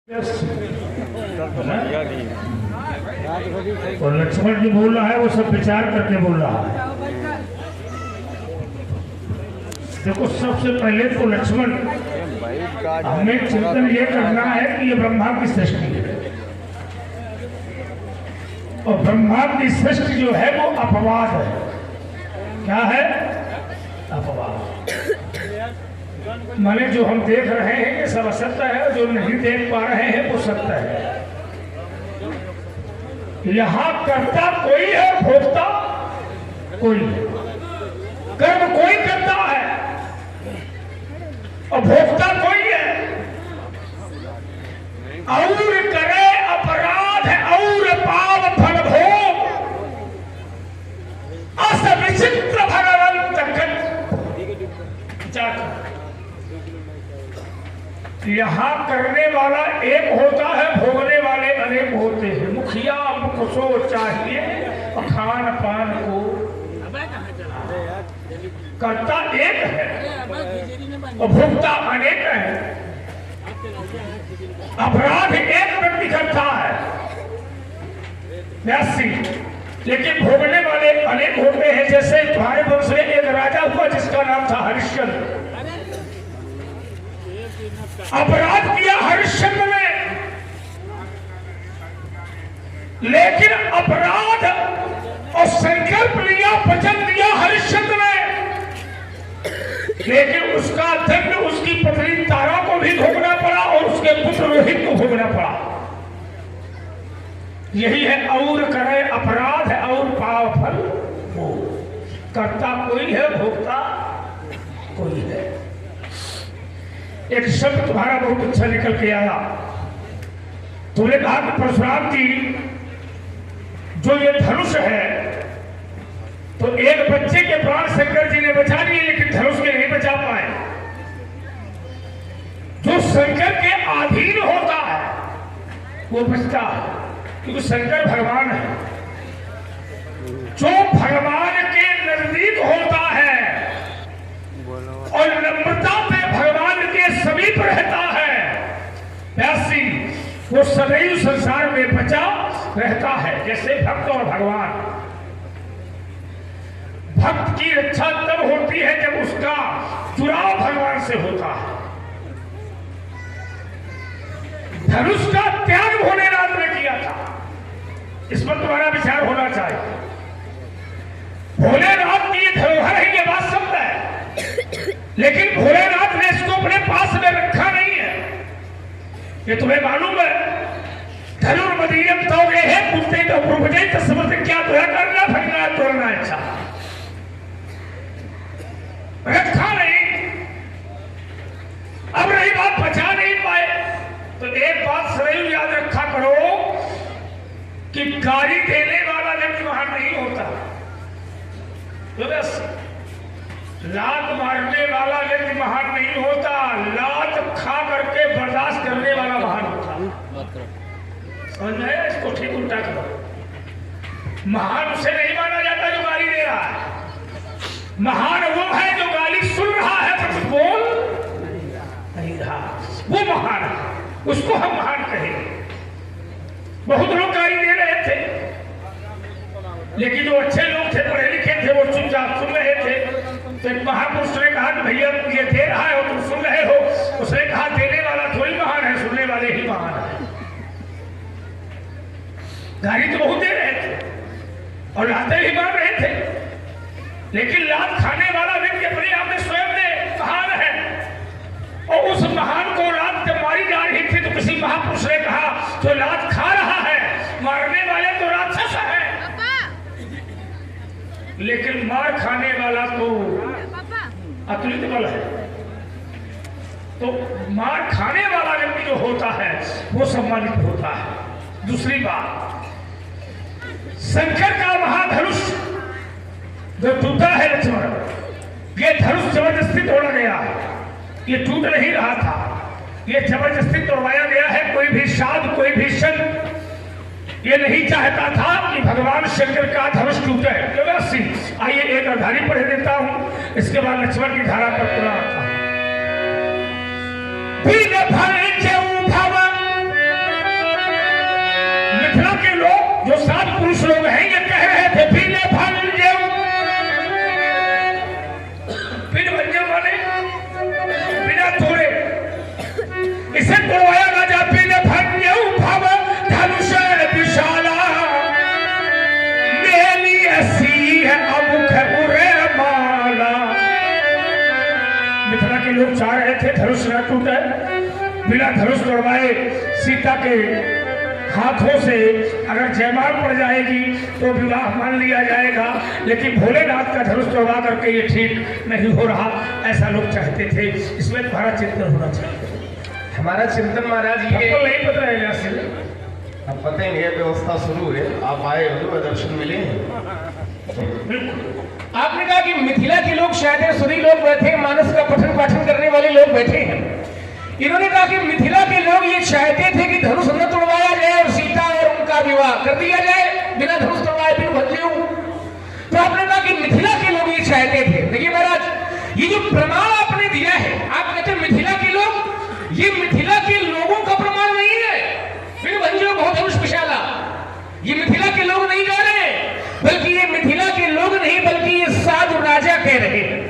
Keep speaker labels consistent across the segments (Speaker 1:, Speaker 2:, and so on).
Speaker 1: और लक्ष्मण जी बोल रहा है, वो सब विचार करके बोल रहा है। देखो, सबसे पहले तो लक्ष्मण, हमें चिंतन ये करना है कि ये ब्रह्मा की सृष्टि है, और ब्रह्मा की सृष्टि जो है वो अपवाद है। क्या है? अपवाद। माने जो हम देख रहे हैं ये सब असत्य है, जो नहीं देख पा रहे हैं वो सत्य है। यहाँ कर्ता कोई है, भोक्ता कोई है। कर्म कोई करता है और भोक्ता कोई है। और करे अपराध और पाप फल भोग, अस विचित्र भगवंत यहाँ करने वाला एक होता है, भोगने वाले अनेक होते हैं। मुखिया मुख सो चाहिए खान पान को, कर्ता एक है और भोक्ता अनेक है। अपराध एक व्यक्ति करता है, लेकिन भोगने वाले अनेक होते हैं। जैसे तुम्हारे वंश में एक राजा हुआ जिसका नाम था हरिश्चंद्र। अपराध किया हरिश्चंद्र ने, लेकिन अपराध और संकल्प लिया, वचन दिया हरिश्चंद्र ने, लेकिन उसका दंड उसकी पत्नी तारा को भी भोगना पड़ा और उसके पुत्र रोहित को भोगना पड़ा। यही है और करे अपराध है और पाप फल वो। कर्ता कोई है, भोक्ता कोई है। एक शब्द तुम्हारा बहुत अच्छा निकल के आया। तुमने कहा कि परशुराम जी जो ये धनुष है, तो एक बच्चे के प्राण शंकर जी ने बचा लिए, लेकिन धनुष के नहीं बचा पाए। जो शंकर के अधीन होता है वो बचता है, क्योंकि शंकर भगवान है। जो भगवान के नजदीक होता है और नम्रता पे भगवान के समीप रहता है, वैसी वो सदैव संसार में बचा रहता है। जैसे भक्त और भगवान। भक्त की रक्षा तब होती है जब उसका जुड़ाव भगवान से होता है। धनुष का त्याग भोलेनाथ ने किया था, इस पर तुम्हारा विचार होना चाहिए। भोलेनाथ की धरोहर है, ये बात सब है, लेकिन भोलेनाथ ने इसको अपने पास में रखा नहीं है। ये तुम्हें मालूम है? धनुर्मदीयम तो गए हैं पुष्टे तो प्रभुजय तो समझ क्या तुझे करना फटना तोड़ना अच्छा रखा नहीं। अब रही बात बचा नहीं पाए, तो एक बात सदैव याद रखा करो कि गाली देने वाला व्यक्ति वहां नहीं होता। तो बस लात मारने वाला व्यक्ति महान नहीं होता, लात खा करके बर्दाश्त करने वाला महान होता। समझ में आया? इसको ठीक उल्टा करो। महान उसे नहीं माना जाता जो गाली दे रहा है। महान वो है जो गाली सुन रहा है पर बोल नहीं रहा, वो महान है, उसको हम महान कहेंगे। बहुत लोग गाली दे रहे थे, लेकिन जो अच्छे लोग थे, पढ़े लिखे थे, वो चुपचाप सुन रहे थे। तो एक महापुरुष ने कहा कि भैया ये दे रहा है और तुम सुन रहे हो। उसने कहा देने वाला थोड़ी महान है, सुनने वाले ही महान है। गाली तो बहुत दे रहे थे और लाते भी मार रहे थे, लेकिन लात खाने वाला व्यक्ति अपने आप में स्वयं में महान है। और उस महान को लात जब मारी जा रही थी तो किसी महापुरुष ने कहा जो लात खा रहा है, मारने वाले तो राक्षस है, लेकिन मार खाने वाला तो अतुलित बल है। तो मार खाने वाला व्यक्ति जो होता है वो सम्मानित होता है। दूसरी बात, शंकर का महाधनुष जो टूटा है लक्ष्मण, ये धनुष जबरदस्ती तोड़ा गया है, ये टूट नहीं रहा था, ये जबरदस्ती तोड़वाया गया है। कोई भी साधु, कोई भी संत ये नहीं चाहता था कि भगवान शंकर का धनुष टूटे। आइए एक अवधानी पढ़ देता हूं, इसके बाद लक्ष्मण की धारा पर पुनः आता हूं। बिना धनुष तोड़वाए सीता के हाथों से अगर जयमाल पड़ जाएगी तो विवाह मान लिया जाएगा, लेकिन भोलेनाथ का धनुष तोड़वा करके ये ठीक नहीं हो रहा, ऐसा लोग चाहते थे। इसमें तुम्हारा चिंतन होना चाहिए।
Speaker 2: हमारा चिंतन महाराज ये
Speaker 1: तो नहीं पता है यहाँ से,
Speaker 2: अब पता ही नहीं है, व्यवस्था शुरू है, आप आए हो दर्शन मिले। आपने कहा कि मिथिला के लोग शायद सुधी लोग बैठे, मानस का पठन पाठन करने वाले लोग बैठे हैं। इन्होंने कहा कि मिथिला के लोग ये चाहते थे कि धनुष न तोड़वाया जाए और सीता और उनका विवाह कर दिया जाए बिना धनुष तोड़वाए, बिन बदले। तो आपने कहा कि मिथिला के लोग ये चाहते थे। देखिए महाराज, ये जो प्रमाण आपने दिया है, आप कहते हैं मिथिला के लोग, ये मिथिला के लोगों का प्रमाण नहीं है। फिर भंजो बहुत धनुष विशाला, ये मिथिला के लोग नहीं कह रहे, बल्कि ये मिथिला के लोग नहीं, बल्कि ये साधु राजा कह रहे हैं।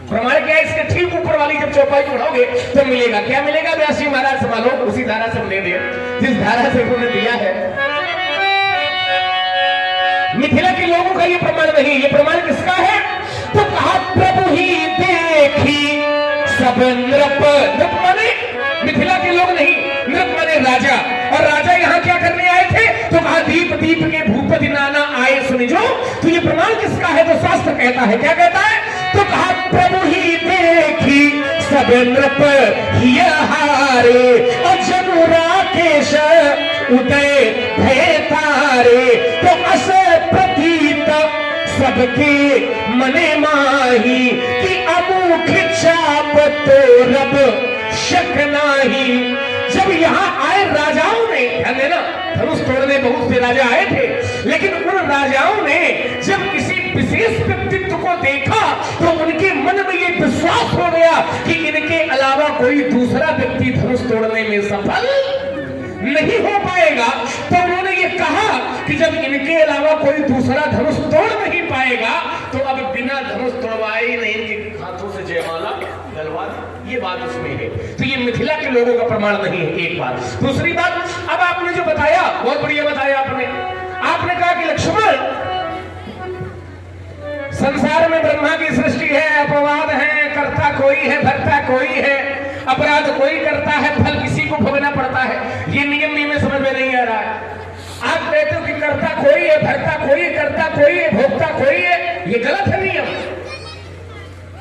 Speaker 2: प्रमाण क्या है? इसके ठीक ऊपर वाली जब चौपाई उठाओगे तो मिलेगा। क्या मिलेगा? व्यासी महाराज संभालो, उसी धारा से हमने दिया जिस धारा से उन्होंने दिया है। मिथिला के लोगों का ये प्रमाण नहीं, ये प्रमाण किसका है? तो कहा प्रभु ही देखी सब नृप, नृप माने मिथिला के लोग नहीं, नृप माने राजा। और राजा यहाँ क्या करने आए थे? तो कहा दीप दीप के भूपति नाना आए सुनिजो। तो ये प्रमाण किसका है? तो शास्त्र कहता है, क्या कहता है? तो कहा प्रभु ही देखी सब नृप हिय हारे, अजनु राकेश उदय भय तारे। तो अस प्रतीत सबके मने माही कि अमुख चाप तो रब शक नाही। जब यहाँ आए राजाओं ने, ध्यान देना, धनुष तोड़ने बहुत से राजा आए थे, लेकिन उन राजाओं ने जब किसी विशेष व्यक्तित्व को देखा तो उनके मन में ये विश्वास हो गया कि इनके अलावा कोई दूसरा व्यक्ति धनुष तोड़ने में सफल नहीं हो पाएगा। तो उन्होंने ये कहा कि जब इनके अलावा कोई दूसरा धनुष तोड़ नहीं पाएगा तो अब बिना धनुष तोड़वाए ही नहीं, इनके हाथों से जयमाला डलवा दे। ये बात उसमें है। तो ये मिथिला के लोगों का प्रमाण नहीं है, एक बात। दूसरी बात, अब आपने जो बताया बहुत बढ़िया बताया आपने कहा कि लक्ष्मण, संसार में ब्रह्मा की सृष्टि है, अपवाद है, कर्ता कोई है, भर्ता कोई है, अपराध कोई करता है, फल किसी को भोगना पड़ता है। ये नियम भी में समझ में नहीं आ रहा है। आप कहते हो कि कर्ता कोई है, भर्ता कोई है, कर्ता कोई है, भोक्ता कोई है, ये गलत है नियम,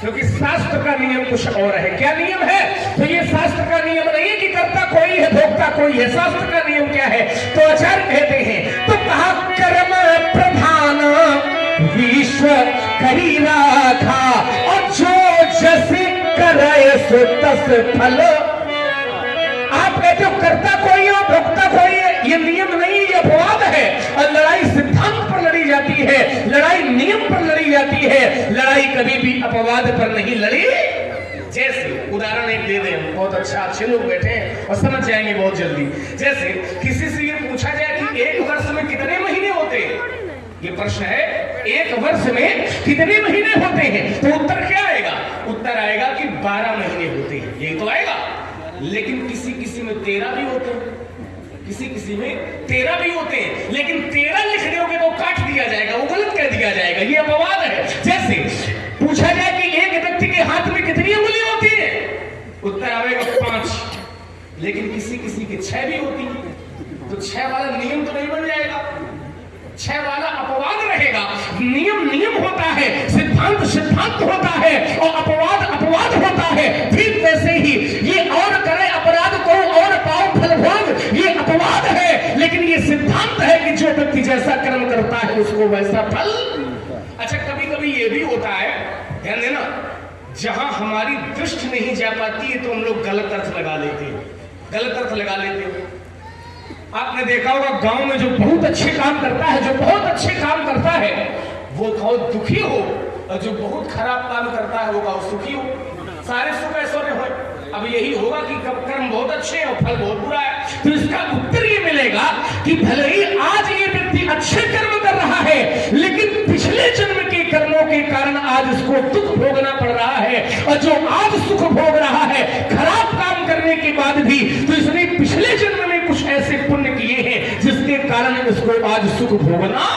Speaker 2: क्योंकि शास्त्र का नियम कुछ और है। क्या नियम है? तो ये शास्त्र का नियम नहीं है कि कर्ता कोई है, भोक्ता कोई है। शास्त्र का नियम क्या है? तो आचार्य कहते हैं, तो कहा कर्म प्रधान विश्व करी राखा, और जो जस करे सो तस फल। आप कहते हो कर्ता कोई है, भोक्ता कोई है, ये नियम नहीं, ये अपवाद है। और लड़ाई सिद्धांत पर लड़ी जाती है, लड़ाई नियम पर लड़ी जाती है, लड़ाई कभी भी अपवाद पर नहीं लड़ी। जैसे उदाहरण एक दे दें, बहुत अच्छा, अच्छे लोग बैठे हैं और समझ जाएंगे बहुत जल्दी। जैसे किसी से ये पूछा जाए कि एक वर्ष में कितने महीने होते हैं, ये प्रश्न है, एक वर्ष में कितने महीने होते हैं, तो उत्तर क्या आएगा? उत्तर आएगा कि 12 महीने होते हैं, यही तो आएगा। लेकिन किसी किसी में 13 भी होते हैं, किसी किसी में 13 भी होते हैं, लेकिन 13 लिख दोगे तो काट दिया जाएगा, वो गलत कह दिया जाएगा, ये अपवाद है। जैसे पूछा जाए कि एक व्यक्ति के हाथ में कितनी उंगली होती है, उत्तर आएगा 5, लेकिन किसी किसी के 6 भी होती है, तो 6 वाला नियम तो नहीं बन जाएगा, 6 वाला अपवाद रहेगा। नियम नियम होता है, सिद्धांत सिद्धांत होता है, और अपवाद अपवाद होता है। ठीक वैसे ही ये और करे अपराध को और पाओ फल भोग, ये अपवाद है, लेकिन ये सिद्धांत है कि जो व्यक्ति जैसा कर्म करता है उसको वैसा फल। अच्छा, कभी कभी ये भी होता है, ध्यान देना, जहां हमारी दृष्टि नहीं जा पाती है तो हम लोग गलत अर्थ लगा लेते हैं, गलत अर्थ लगा लेते हैं। आपने देखा होगा गांव में जो बहुत अच्छे काम करता है, जो बहुत अच्छे काम करता है वो बहुत दुखी हो, और जो बहुत खराब काम करता है वो बहुत सुखी हो। सारे सुख ऐसे हो। अब यही होगा कि कर्म बहुत अच्छे हैं और फल बहुत बुरा है। तो इसका उत्तर ये मिलेगा कि भले ही आज ये व्यक्ति अच्छे कर्म कर रहा है, लेकिन पिछले जन्म के कर्मों के कारण आज इसको दुख भोगना पड़ रहा है, और जो आज सुख भोग रहा है खराब काम करने के बाद भी, तो इसने पिछले जन्म में कुछ ऐसे पुण्य किए हैं जिसके कारण इसको आज सुख भोगना।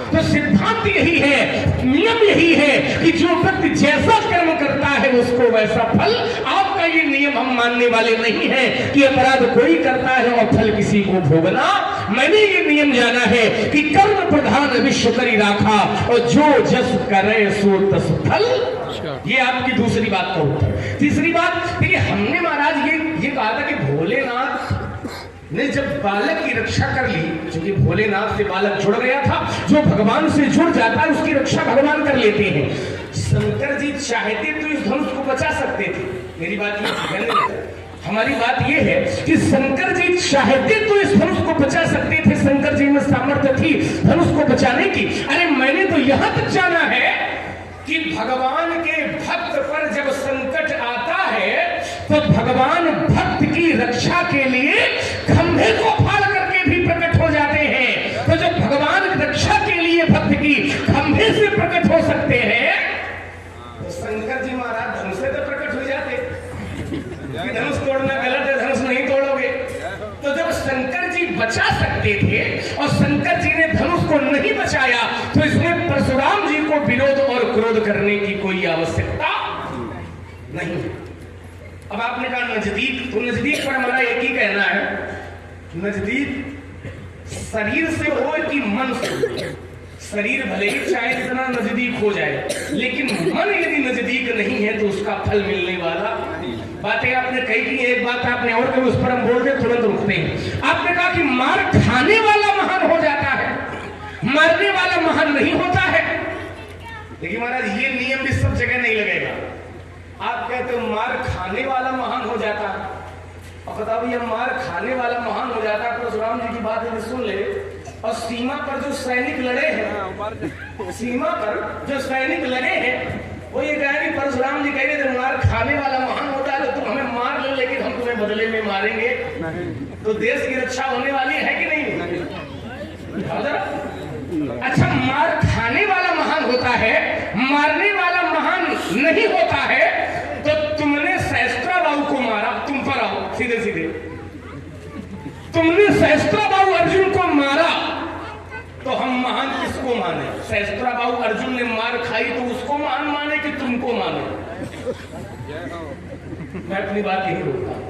Speaker 2: तो सिद्धांत यही है, नियम यही है कि जो व्यक्ति जैसा कर्म करता है उसको वैसा फल। आपका ये नियम हम मानने वाले नहीं हैं कि अपराध कोई करता है और फल किसी को भोगना। मैंने ये नियम जाना है कि कर्म प्रधान विश्व करी राखा और जो जस करे सो तस फल। ये आपकी दूसरी बात का उत्तर। तीसरी बात, देखिए हमने महाराज ये कहा था कि भोलेनाथ ने जब बालक की रक्षा कर ली, क्योंकि भोलेनाथ से बालक जुड़ गया था, जो भगवान से जुड़ जाता है उसकी रक्षा भगवान कर लेते हैं। शंकर जी चाहते तो इस धनुष को बचा सकते थे। मेरी बात ये, हमारी बात ये है कि शंकर जी चाहते तो इस धनुष को बचा सकते थे, शंकर जी में सामर्थ्य थी धनुष को बचाने की। अरे मैंने तो यहां तक जाना है कि भगवान के भक्त पर जब संकट आता है तो भगवान भक्त की रक्षा के लिए खंभे को फाड़ करके भी प्रकट हो जाते हैं। तो जब भगवान रक्षा के लिए भक्त की खंभे से प्रकट हो सकते हैं तो शंकर जी महाराज धनुष से तो प्रकट हो जाते कि धनुष तोड़ना गलत है, धनुष नहीं तोड़ोगे। तो जब शंकर जी बचा सकते थे और शंकर जी ने धनुष को नहीं बचाया तो इसमें परशुराम जी को विरोध और क्रोध करने की कोई आवश्यकता नहीं। अब आपने कहा नजदीक, तो नजदीक पर हमारा एक ही कहना है, नजदीक शरीर से हो कि मन से। शरीर भले ही चाहे जितना नजदीक हो जाए, लेकिन मन यदि नजदीक नहीं है तो उसका फल मिलने वाला। बातें आपने कही कि एक बात आपने और कही, उस पर हम बोल के तुरंत रुकते हैं। आपने कहा कि मार खाने वाला महान हो जाता है, मारने वाला महान नहीं होता है। देखिए महाराज ये नियम भी सब जगह नहीं लगेगा। आप कहते हो मार खाने वाला महान हो जाता है, और बताओ भैया मार खाने वाला महान हो जाता है। परशुराम जी की बात यदि सुन ले, और सीमा पर जो सैनिक लड़े हैं, सीमा पर जो सैनिक लड़े हैं, वो ये कह रहे परशुराम जी कह रहे थे मार खाने वाला महान होता है, तो तुम हमें मार लो लेकिन हम तुम्हें बदले में मारेंगे। तो देश की रक्षा होने वाली है कि नहीं? अच्छा, मार खाने वाला महान होता है, मारने वाला महान नहीं होता है। तो तुमने सहस्त्राबाहु को मारा, तुम पर आओ सीधे सीधे, तुमने सहस्त्राबाहु अर्जुन को मारा, तो हम महान किसको माने? सहस्त्राबाहु अर्जुन ने मार खाई तो उसको महान माने कि तुमको माने? मैं अपनी बात यही रोकता हूं।